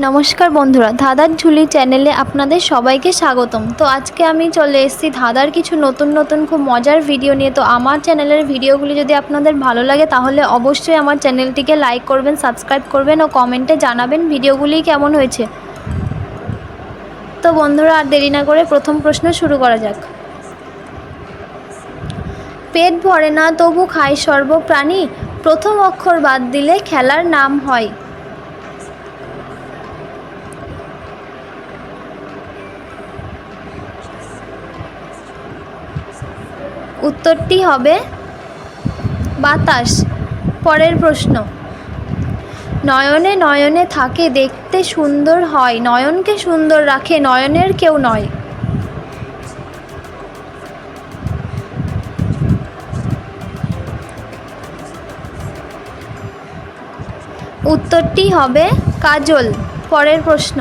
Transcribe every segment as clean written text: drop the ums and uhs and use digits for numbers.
নমস্কার বন্ধুরা, ধাঁধার ঝুলি চ্যানেলে আপনাদের সবাইকে স্বাগতম। তো আজকে আমি চলে এসেছি ধাঁধার কিছু নতুন খুব মজার ভিডিও নিয়ে। তো আমার চ্যানেলের ভিডিওগুলি যদি আপনাদের ভালো লাগে তাহলে অবশ্যই আমার চ্যানেলটিকে লাইক করবেন, সাবস্ক্রাইব করবেন ও কমেন্টে জানাবেন ভিডিওগুলি কেমন হয়েছে। তো বন্ধুরা, আর দেরি না করে প্রথম প্রশ্ন শুরু করা যাক। পেট ভরে না তবু খায় সর্বপ্রাণী, প্রথম অক্ষর বাদ দিলে খেলার নাম হয়। উত্তরটি হবে বাতাস। পরের প্রশ্ন, নয়নে নয়নে থাকে দেখতে সুন্দর হয়, নয়নকে সুন্দর রাখে নয়নের কেউ নয়। উত্তরটি হবে কাজল। পরের প্রশ্ন,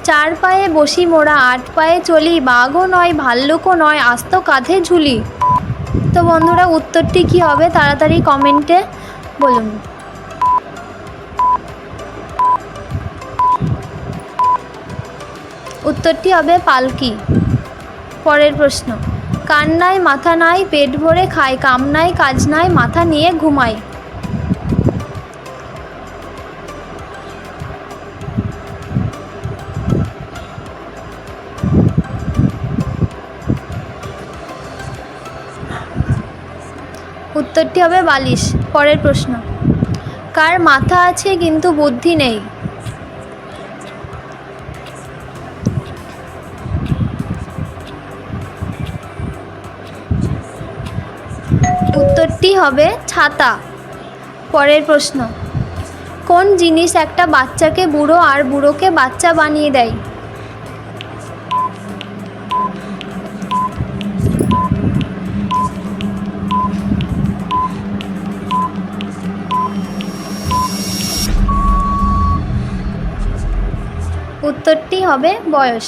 চার পায়ে বসি মোরা আট পায়ে চলি, বাঘও নয় ভাল্লুকও নয় আস্ত কাঁধে ঝুলি। তো বন্ধুরা, উত্তরটি কি হবে তাড়াতাড়ি কমেন্টে বলুন। উত্তরটি হবে পালকি। পরের প্রশ্ন, কান নাই মাথা নাই পেট ভরে খায়, কাম নাই কাজ নাই মাথা নিয়ে ঘুমায়। উত্তরটি হবে বালিশ। পরের প্রশ্ন, কার মাথা আছে কিন্তু বুদ্ধি নেই। উত্তরটি হবে ছাতা। পরের প্রশ্ন, কোন জিনিস একটা বাচ্চাকে বুড়ো আর বুড়োকে বাচ্চা বানিয়ে দেয়। উত্তরটি হবে বয়স।